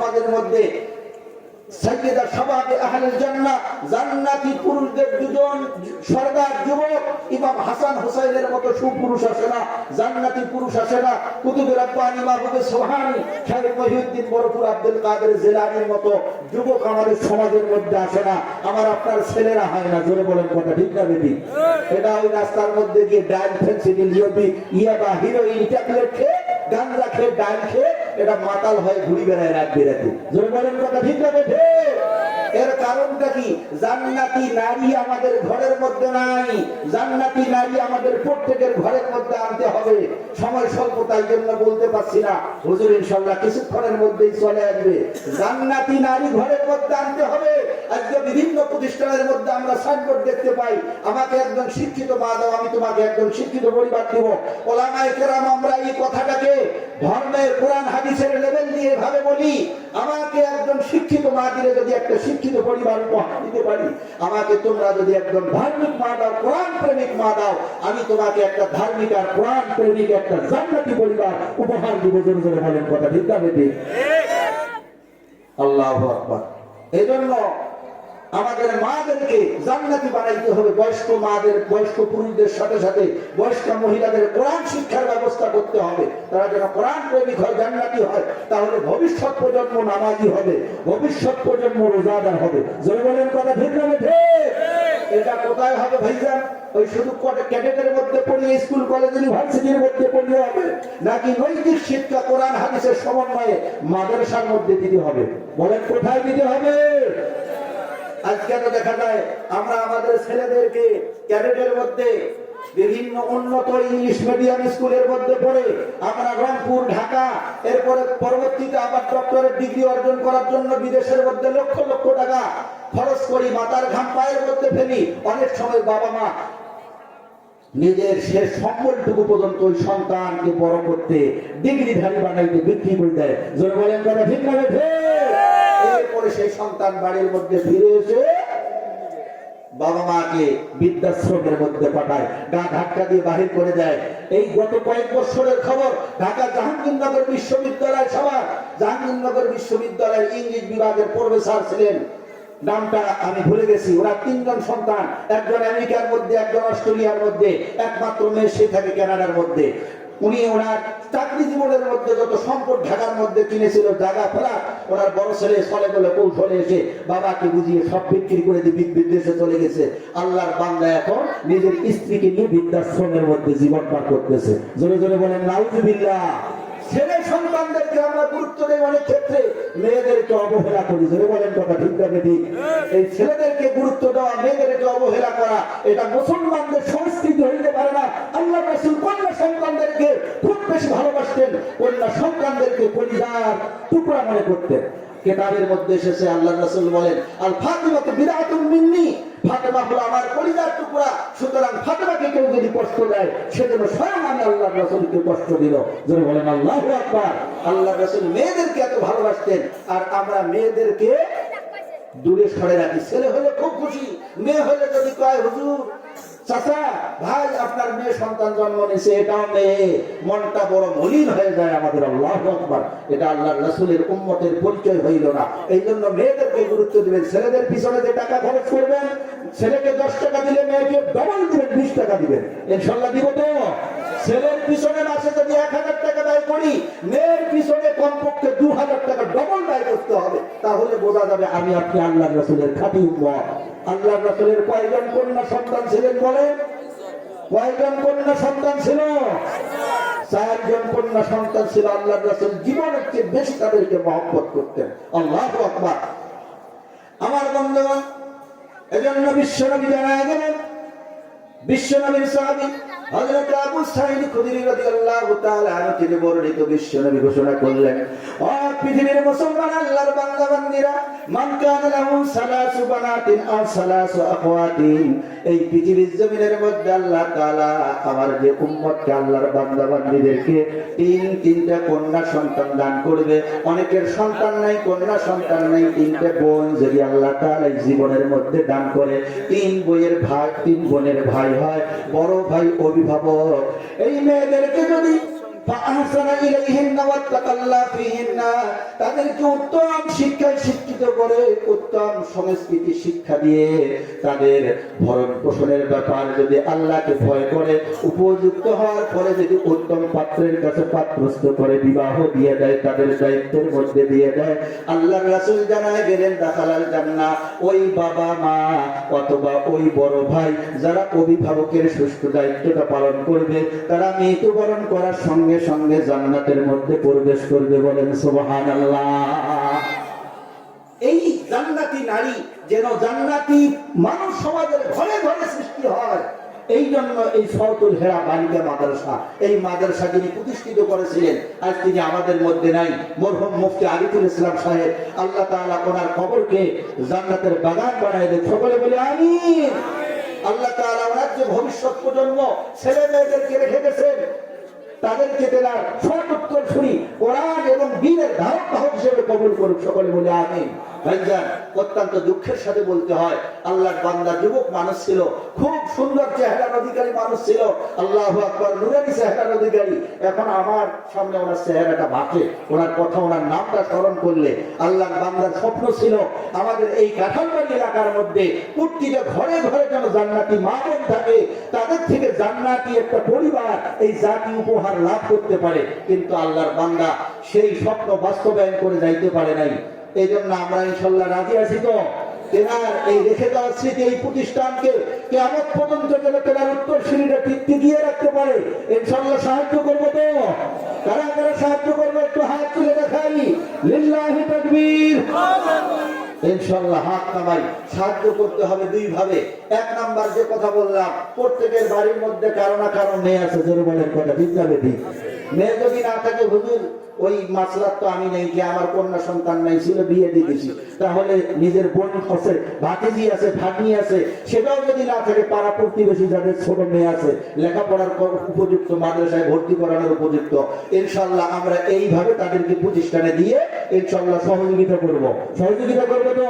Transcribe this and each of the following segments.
সমাজের মধ্যে সাইয়্যিদা শাবাবে আহলিল জান্নাহ জান্নাতি পুরুষদের দুজন সরদার যুবক ইমাম হাসান হুসাইনের মতো সুপুরুষ আসে না, জান্নাতি পুরুষ আসে না। কুতুবে রাব্বানী মাহবুবে সুবহানী শাইখ মহিউদ্দিন বরপুর আব্দুল কাদের জিলানীর মতো যুবক আমাদের সমাজের মধ্যে আসে না। আমার আপনার ছেলেরা হয় না। জোরে বলেন কথা ঠিক না বেটি? এটা ওই রাস্তার মধ্যে গিয়ে ডাইল ফেন্সিডিল ইয়াবা হিরোইন ট্যাবলেট খেয়ে গাঁজা খেয়ে ডাইল খেয়ে এটা মাতাল হয়ে ঘুরি বেড়ায় রাত বেরাতে। জোরে বলেন কথা ঠিক না বেটি? এর কারণটা কি? জান্নাতি নারী আমাদের ঘরের মধ্যে নাই। জান্নাতি নারী আমাদের প্রত্যেকের ঘরের মধ্যে আনতে হবে। সময় স্বল্পতার জন্য বলতে পারছি না, হুজুর ইনশাআল্লাহ কিছুক্ষণের মধ্যেই চলে আসবে। জান্নাতি নারী ঘরের মধ্যে আনতে হবে। আজকে বিভিন্ন প্রতিষ্ঠানের মধ্যে আমরা সাইনবোর্ড দেখতে পাই, আমাকে একজন শিক্ষিত মা দাও, আমি তোমাকে একজন শিক্ষিত পরিবার দেব। ওলামায়ে কেরাম আমরা এই কথাটাকে ধর্মের কোরআন হাদিসের লেভেল দিয়ে ভাবে বলি, আমাকে একজন শিক্ষিত মা দিলে যদি একটা শিক্ষিত পরিবার উপহার দিতে পারি, আমাকে তোমরা যদি একজন ধার্মিক মা দাও, কোরআন প্রেমিক মা দাও, আমি তোমাকে একটা ধার্মিক আর কোরআন প্রেমিক একটা জান্নাতি পরিবার উপহার দিব। জোরে জোরে বলেন কথা ঠিক না বেটি? আল্লাহু আকবার। এজন্য আমাদের মাদেরকে জান্নাতি বানাইতে হবে। বয়স্ক মাদের, বয়স্ক পুরুষদের সাথে সাথে বয়স্ক মহিলাদের কোরআন শিক্ষার ব্যবস্থা করতে হবে। তারা যেন কোরআন প্রেমিক হয়, জান্নাতি হয়, তাহলে ভবিষ্যৎ প্রজন্ম নামাজি হবে, ভবিষ্যৎ প্রজন্ম রোজাদার হবে। জোরে বলেন কথা ঠিক না বেঠে? এটা কোথায় হবে ভাইজান? ওই শুধু ক্যাডেটের মধ্যে পড়িয়ে স্কুল কলেজ ইউনিভার্সিটির মধ্যে পড়িয়ে হবে, নাকি নৈতিক শিক্ষা কোরআন হাদিসের সমন্বয়ে মাদ্রাসার মধ্যে দিতে হবে? বলেন কোথায় দিতে হবে? আজকে তো দেখা যায় আমরা আমাদের ছেলেদেরকে ক্যাডেটের মধ্যে বিভিন্ন উন্নত ইংলিশ মিডিয়াম স্কুলের মধ্যে পড়ে আমরা রংপুর, ঢাকা, এরপরে পরবর্তীতে আবার ডক্টরেট ডিগ্রি অর্জন করার জন্য বিদেশের মধ্যে লক্ষ লক্ষ টাকা খরচ করি, মাথার ঘাম পায়ের মধ্যে ফেলি। অনেক সময় বাবা মা নিজের শেষ সম্বলটুকু পর্যন্ত ওই সন্তানকে বড় করতে, ডিগ্রিধারী বানাইতে বিক্রি করে দেয়। জোরে বলেন কথা ঠিক না বেঠে? এরপরে সেই সন্তান বাড়ির মধ্যে ফিরে এসে বাবা মাকে বৃদ্ধাশ্রমের মধ্যে পাঠায়, গা ধাক্কা দিয়ে বাহির করে দেয়। এই গত কয়েক বছরের খবর, ঢাকা জাহাঙ্গীরনগর বিশ্ববিদ্যালয় সভা, জাহাঙ্গীরনগর বিশ্ববিদ্যালয়ের ইংরেজি বিভাগের প্রফেসর ছিলেন, নামটা আমি ভুলে গেছি। ওরা তিনজন সন্তান, একজন আমেরিকার মধ্যে, একজন অস্ট্রেলিয়ার মধ্যে, একমাত্র মেয়ে সে থাকে কানাডার মধ্যে। উনি ওনার চাকরি জীবনের মধ্যে যত সম্পদ ঢাকার মধ্যে কিনেছিল, জায়গা ফেলা, ওনার বড় ছেলে ছলে বলে কৌশলে এসে বাবাকে বুঝিয়ে সব বিক্রি করে দিয়ে বিদেশে চলে গেছে। আল্লাহর বান্দা এখন নিজের স্ত্রীকে নিয়ে বৃদ্ধাশ্রমের মধ্যে জীবন পার করতেছে। জোরে জোরে বলেন নাউজুবিল্লাহ। ছেলে সন্তানদেরকে আমরা গুরুত্ব দেই অনেক ক্ষেত্রে, মেয়েদেরকে অবহেলা করি। জোরে বলেন কথা ঠিক না ঠিক? এই ছেলেদেরকে গুরুত্ব দেওয়া, মেয়েদেরকে অবহেলা করা, এটা মুসলমানদের সংস্কৃতি হইতে পারে না। আল্লাহ রাসূল কন্যা সন্তানদেরকে খুব বেশি ভালোবাসতেন, কন্যা সন্তানদেরকে কলিজার টুকরা মনে করতেন। কিতাবের মধ্যে এসেছে আল্লাহ রাসূল বলেন, আল ফাতিমাতু বিদআতুম মিন্নি, ফাতেমা হলো আমার কলিজার টুকরা, সুতরাং ফাতেমাকে কেউ যদি কষ্ট দেয় সেজন্য স্বয়ং আমি আল্লাহ রাসূলকে কষ্ট দিল। যারা বলেন আল্লাহু আকবার। আল্লাহ রাসূল মেয়েদেরকে এত ভালোবাসতেন, আর আমরা মেয়েদেরকে দূরে সরে রাখি। ছেলে হলে খুব খুশি, মেয়ে হলে যদি কয় হুজুর, চাচা, ভাই আপনার মেয়ে সন্তান জন্ম নিয়েছে, এটাও মেয়ে, মনটা বড় মলিন হয়ে যায় আমাদের। আল্লাহু আকবার। এটা আল্লাহর রাসূলের উম্মতের পরিচয় হইল না। এই জন্য মেয়েদেরকে গুরুত্ব দিবেন। ছেলেদের পিছনে যে টাকা খরচ করবেন, ছেলেকে 10 টাকা দিলে মেয়েকে ডবল দিবেন, 20 টাকা দিবেন। ইনশাআল্লাহ দিব তো? ছেলের পিছনে মাসে যদি 1000 টাকা ব্যয় করি, মেয়ের পিছনে কমপক্ষে 2000 টাকা ডবল ব্যয় করতে হবে। তাহলে বোঝা যাবে আমি আপনি আল্লাহর রাসূলের খাঁটি উম্মত। আল্লাহর রাসূলের কয়জন কন্যা সন্তান ছিলেন বলেন? কয়জন কন্যা সন্তান ছিল? 4 জন কন্যা সন্তান ছিল। আল্লাহর রাসূল জীবনের চেয়ে বেশি তাদেরকে মহব্বত করতেন। আল্লাহু আকবার। আমার বন্ধুগণ, এজন্য বিশ্বনবী জানায় গেলেন, বিশ্বনবীর সাহাবী হযরত আবু সাঈদ খুদরি রাদিয়াল্লাহু তাআলা আনহু থেকে বর্ণিত বিশ্বনবী ঘোষণা করলেন, ও পৃথিবীর মুসলমান আল্লাহর বান্দা বান্দীরা, মান কানা লাহু সালাসু বানাতিন আও সালাসু আখওয়াতিন, এই পৃথিবীর জমিনের মধ্যে আল্লাহ তাআলা আমার যে উম্মতকে, আল্লাহর বান্দা বান্দীদেরকে তিনটা কন্যা সন্তান দান করবে। অনেকের সন্তান নাই, কন্যা সন্তান নাই, 3টে বোন যদি আল্লাহ তাআলা জীবনের মধ্যে দান করে, 3 বোনের ভাই হয়, বড় ভাই অভিভাবক। এই মেয়েদেরকে যদি ফাআহসানা ইলাইহিন্না ওয়াত্তাকাল্লা ফীহিন্না, তাদেরকে উত্তম শিক্ষায় শিক্ষিত করে, উত্তম সংস্কৃতি শিক্ষা দিয়ে তাদের ভরণ পোষণের ব্যাপার যদি আল্লাহকে ভয় করে, উপযুক্ত হওয়ার পরে যদি উত্তম পাত্রের কাছে পাত্রস্থ করে বিবাহ দিয়ে দেয়, তাদের দায়িত্বের মধ্যে দিয়ে দেয়, আল্লাহর রাসূল জানায় গেলেন দাখালাল জান্নাহ। ওই বাবা মা অথবা ওই বড় ভাই যারা অভিভাবকের সুষ্ঠু দায়িত্বটা পালন করবে, তারা মৃত্যুবরণ করার সঙ্গে সঙ্গে জান্নাতের মধ্যে প্রবেশ করবে। বলেন সুবহানাল্লাহ। এই জান্নাতি নারী যেন জান্নাতি মানুষ সমাজের ঘরে ঘরে সৃষ্টি হয়, এই জন্য এই সওতুল হেরা বালিকা মাদ্রাসা, এই মাদ্রাসা যিনি প্রতিষ্ঠিত করেছিলেন, আজ তিনি আমাদের মধ্যে নাই, মরহুম মুফতি আরিফুল ইসলাম সাহেব, আল্লাহ তাআলা ওনার কবরকে জান্নাতের বাগান বানায় দেন। সকলে বলে আমিন। আল্লাহ তাআলা ওনার যে ভবিষ্যৎ প্রজন্ম ছেলে মেয়েদেরকে রেখে গেছেন, তাদেরকে তেনার সর্বোত্তর শুনি কোরআন এবং দ্বীনের ধারক বাহক হিসেবে কবুল করুক। সকলে বলে আমিন। ভাইজান, অত্যন্ত দুঃখের সাথে বলতে হয়, আল্লাহর বান্দা যুবক মানুষ ছিল, খুব সুন্দর চেহারার অধিকারী মানুষ ছিল, আল্লাহু আকবার, নুরানি চেহারার অধিকারী। এখন আমার সামনে ওনার চেহারাটা বাঁকে, ওনার কথা, ওনার নামটা স্মরণ করলে আল্লাহর বান্দার স্বপ্ন ছিল আমাদের এই কাঁঠালবাড়ি এলাকার মধ্যে প্রতিটা ঘরে ঘরে যেন জান্নাতি মা বোন থাকে, তাদের থেকে জান্নাতি একটা পরিবার, এই জাতি উপহার লাভ করতে পারে। কিন্তু আল্লাহর বান্দা সেই স্বপ্ন বাস্তবায়ন করে যাইতে পারে নাই। এই জন্য আমরা ইনশাল্লাহ রাজি আছি তো তেনার এই রেখে দেওয়ার স্মৃতি, এই প্রতিষ্ঠানকে কিয়ামত পর্যন্ত যেন তেনার উত্তরসূরিরা টিকিয়ে রাখতে পারে, ইনশাল্লাহ সাহায্য করবো। তো কারা কারা সাহায্য করবো একটু হাত তুলে দেখাই। লিল্লাহি তাকবীর। ইনশাআল্লাহ হাত নামাই। সাহায্য করতে হবে দুই ভাবে। এক নাম্বার যে কথা বললাম, প্রত্যেকের বাড়ির মধ্যে কারো না কারো মেয়ে আছে, জোরে বলেন কথা ঠিক যাবে ঠিক। মেয়ে যদি না থাকে, হুজুর ওই মাসলার তো আমি নেই, যে আমার কন্যা সন্তান নাই, ছিল বিয়ে দিয়ে দিয়েছি, তাহলে নিজের বোন আছে, ভাতিজি আছে, ভাগ্নি আছে, সেটাও যদি না থাকে, পাড়া প্রতিবেশী যাদের ছোট মেয়ে আছে, লেখাপড়ার উপযুক্ত, মাদ্রাসায় ভর্তি করানোর উপযুক্ত, ইনশাআল্লাহ আমরা এইভাবে তাদেরকে প্রতিষ্ঠানে দিয়ে ইনশাআল্লাহ সহযোগিতা করব। সহযোগিতা করবো তো।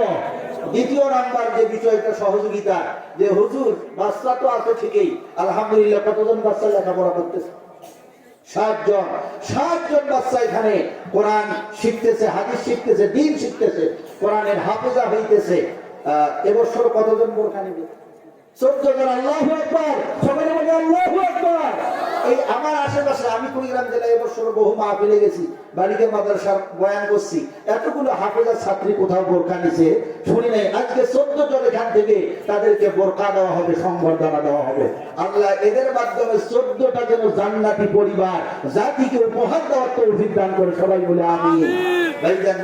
দ্বিতীয় নাম্বার যে বিষয়টা সহযোগিতা, যে হুজুর বাচ্চা তো আছে ঠিকই, আলহামদুলিল্লাহ কতজন বাচ্চা লেখাপড়া করতেছে? 7 জন বাচ্চা এখানে কোরআন শিখতেছে, হাদিস শিখতেছে, দ্বীন শিখতেছে, কোরআনের হাফেজা হইতেছে। এবছর কতজন বোরকা নিবে? 14 জন। আল্লাহু আকবার। সবাই বলে আল্লাহু আকবার। এই আমার আশেপাশে, আমি কুড়িগ্রাম জেলায় এবছর বহু মাহফিলে গেছি, বালিকা মাদ্রাসার বয়ান করছি, এতগুলো হাফেজার ছাত্রী কোথাও বোরকা নিছে শুনি নাই। আজকে 14 জন এখান থেকে তাদেরকে বোরকা দেওয়া হবে, সংবর্ধনা দেওয়া হবে। আল্লাহ এদের মাধ্যমে 14টা যেন জান্নাতি পরিবার জাতিকে উপহার দেওয়ার তৌফিক দান করে। সবাই বলে আমিন। ভাইজান।